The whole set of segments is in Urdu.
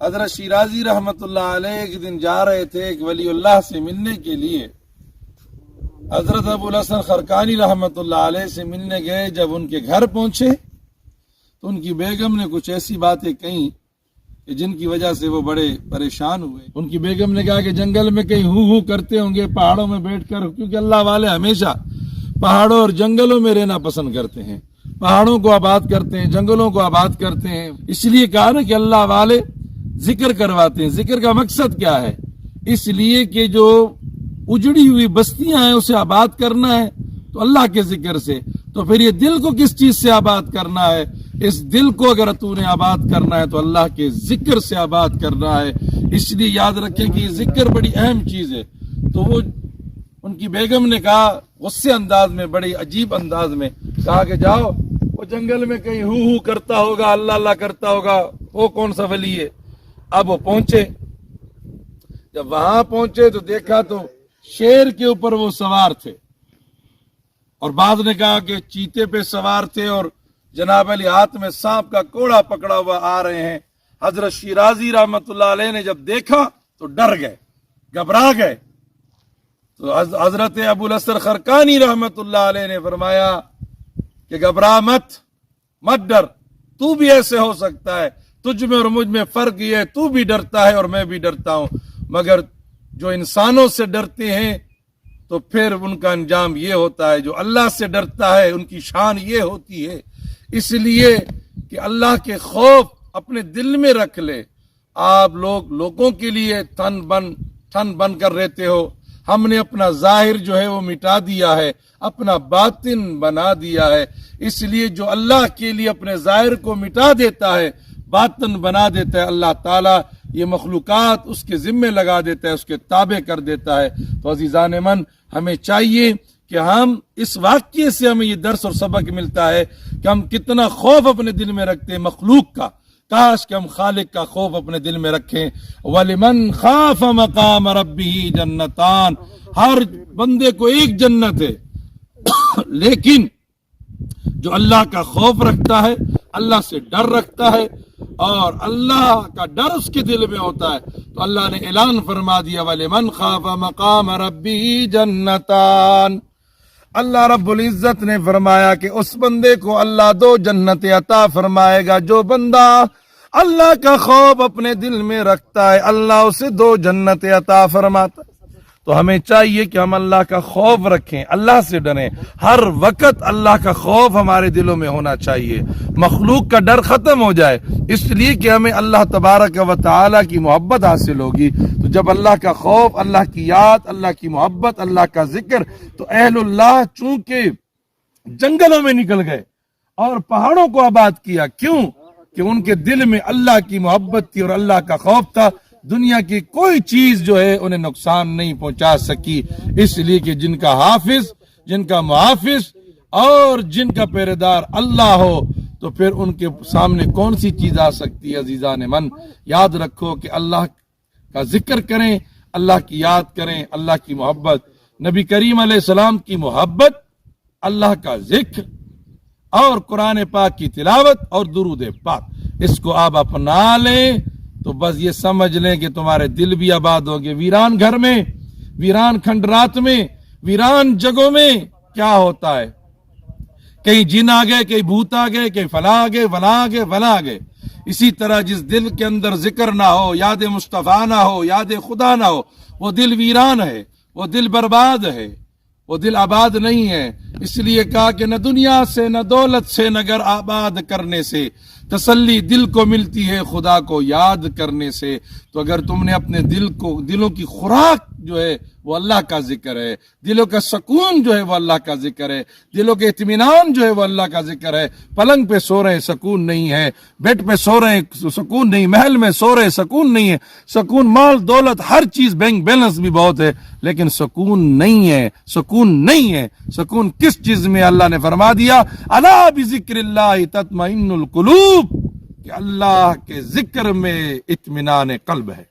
حضرت شیرازی رحمت اللہ علیہ ایک دن جا رہے تھے ایک ولی اللہ سے ملنے کے لیے. حضرت ابو الحسن خرقانی رحمت اللہ علیہ سے ملنے گئے. جب ان کے گھر پہنچے تو ان کی بیگم نے کچھ ایسی باتیں کہیں کہ جن کی وجہ سے وہ بڑے پریشان ہوئے. ان کی بیگم نے کہا کہ جنگل میں کہیں ہوں کرتے ہوں گے پہاڑوں میں بیٹھ کر، کیونکہ اللہ والے ہمیشہ پہاڑوں اور جنگلوں میں رہنا پسند کرتے ہیں، پہاڑوں کو آباد کرتے ہیں، جنگلوں کو آباد کرتے ہیں. اس لیے کہا نا کہ اللہ والے ذکر کرواتے ہیں. ذکر کا مقصد کیا ہے؟ اس لیے کہ جو اجڑی ہوئی بستیاں ہیں اسے آباد کرنا ہے تو اللہ کے ذکر سے. تو پھر یہ دل کو کس چیز سے آباد کرنا ہے؟ اس دل کو اگر تو نے آباد کرنا ہے تو اللہ کے ذکر سے آباد کرنا ہے. اس لیے یاد رکھیں کہ یہ ذکر بڑی اہم چیز ہے. تو وہ ان کی بیگم نے کہا غصے انداز میں، بڑی عجیب انداز میں کہا کہ جاؤ وہ جنگل میں کہیں ہو کرتا ہوگا، اللہ اللہ کرتا ہوگا، وہ کون سا ولی ہے. اب وہ پہنچے. جب وہاں پہنچے تو دیکھا تو شیر کے اوپر وہ سوار تھے، اور بعض نے کہا کہ چیتے پہ سوار تھے، اور جناب علی ہاتھ میں سانپ کا کوڑا پکڑا ہوا آ رہے ہیں. حضرت شیرازی رحمت اللہ علیہ نے جب دیکھا تو ڈر گئے، گھبرا گئے. تو حضرت ابو الحسن خرقانی رحمت اللہ علیہ نے فرمایا کہ گھبرا مت ڈر، تو بھی ایسے ہو سکتا ہے. تجھ میں اور مجھ میں فرق یہ ہے، تو بھی ڈرتا ہے اور میں بھی ڈرتا ہوں، مگر جو انسانوں سے ڈرتے ہیں تو پھر ان کا انجام یہ ہوتا ہے. جو اللہ سے ڈرتا ہے ان کی شان یہ ہوتی ہے. اس لیے کہ اللہ کے خوف اپنے دل میں رکھ لے. آپ لوگوں کے لیے تھن بن کر رہتے ہو. ہم نے اپنا ظاہر جو ہے وہ مٹا دیا ہے، اپنا باطن بنا دیا ہے. اس لیے جو اللہ کے لیے اپنے ظاہر کو مٹا دیتا ہے، باطن بنا دیتا ہے، اللہ تعالیٰ یہ مخلوقات اس کے ذمے لگا دیتا ہے، اس کے تابع کر دیتا ہے. تو عزیزان من، ہمیں چاہیے کہ ہم اس واقعے سے ہمیں یہ درس اور سبق ملتا ہے کہ ہم کتنا خوف اپنے دل میں رکھتے ہیں مخلوق کا. کاش کہ ہم خالق کا خوف اپنے دل میں رکھیں. وَلِمَنْ خَافَ مَقَامَ رَبِّهِ جَنَّتَانِ، ہر بندے کو ایک جنت ہے، لیکن جو اللہ کا خوف رکھتا ہے، اللہ سے ڈر رکھتا ہے اور اللہ کا ڈر اس کے دل میں ہوتا ہے، تو اللہ نے اعلان فرما دیا وَلِمَنْ خَافَ مَقَامَ رَبِّهِ جَنَّتَانِ. اللہ رب العزت نے فرمایا کہ اس بندے کو اللہ 2 جنتیں عطا فرمائے گا. جو بندہ اللہ کا خوف اپنے دل میں رکھتا ہے، اللہ اسے 2 جنتیں عطا فرماتا ہے. تو ہمیں چاہیے کہ ہم اللہ کا خوف رکھیں، اللہ سے ڈریں. ہر وقت اللہ کا خوف ہمارے دلوں میں ہونا چاہیے، مخلوق کا ڈر ختم ہو جائے. اس لیے کہ ہمیں اللہ تبارک و تعالیٰ کی محبت حاصل ہوگی. تو جب اللہ کا خوف، اللہ کی یاد، اللہ کی محبت، اللہ کا ذکر، تو اہل اللہ چونکہ جنگلوں میں نکل گئے اور پہاڑوں کو آباد کیا. کیوں؟ کہ ان کے دل میں اللہ کی محبت تھی اور اللہ کا خوف تھا. دنیا کی کوئی چیز جو ہے انہیں نقصان نہیں پہنچا سکی، اس لیے کہ جن کا حافظ، جن کا محافظ اور جن کا پہرے دار اللہ ہو تو پھر ان کے سامنے کون سی چیز آ سکتی ہے. عزیزان من، یاد رکھو کہ اللہ کا ذکر کریں، اللہ کی یاد کریں، اللہ کی محبت، نبی کریم علیہ السلام کی محبت، اللہ کا ذکر اور قرآن پاک کی تلاوت اور درود پاک، اس کو آپ اپنا لیں تو بس یہ سمجھ لیں کہ تمہارے دل بھی آباد ہوگے. ویران گھر میں، ویران کھنڈرات میں، ویران جگہوں میں کیا ہوتا ہے؟ کہیں جن آ گئے، کہیں بھوت آ گئے، کہیں فلاں آ گئے، فلاں آ گئے، فلاں آ گئے. اسی طرح جس دل کے اندر ذکر نہ ہو، یاد مصطفیٰ نہ ہو، یاد خدا نہ ہو، وہ دل ویران ہے، وہ دل برباد ہے، وہ دل آباد نہیں ہے. اس لیے کہا کہ نہ دنیا سے، نہ دولت سے، نہ گھر آباد کرنے سے تسلی دل کو ملتی ہے خدا کو یاد کرنے سے. تو اگر تم نے اپنے دلوں کی خوراک جو ہے وہ اللہ کا ذکر ہے، دلوں کا سکون جو ہے وہ اللہ کا ذکر ہے، دلوں کے اطمینان جو ہے وہ اللہ کا ذکر ہے. پلنگ پہ سو رہے ہیں سکون نہیں ہے، بیڈ پہ سو رہے ہیں سکون نہیں، محل میں سو رہے ہیں سکون نہیں ہے. سکون، مال دولت، ہر چیز، بینک بیلنس بھی بہت ہے، لیکن سکون نہیں ہے. سکون نہیں ہے. سکون کس چیز میں؟ اللہ نے فرما دیا الا بذکر اللہ تطمئن القلوب، کہ اللہ کے ذکر میں اطمینان قلب ہے.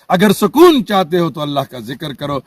اگر سکون چاہتے ہو تو اللہ کا ذکر کرو.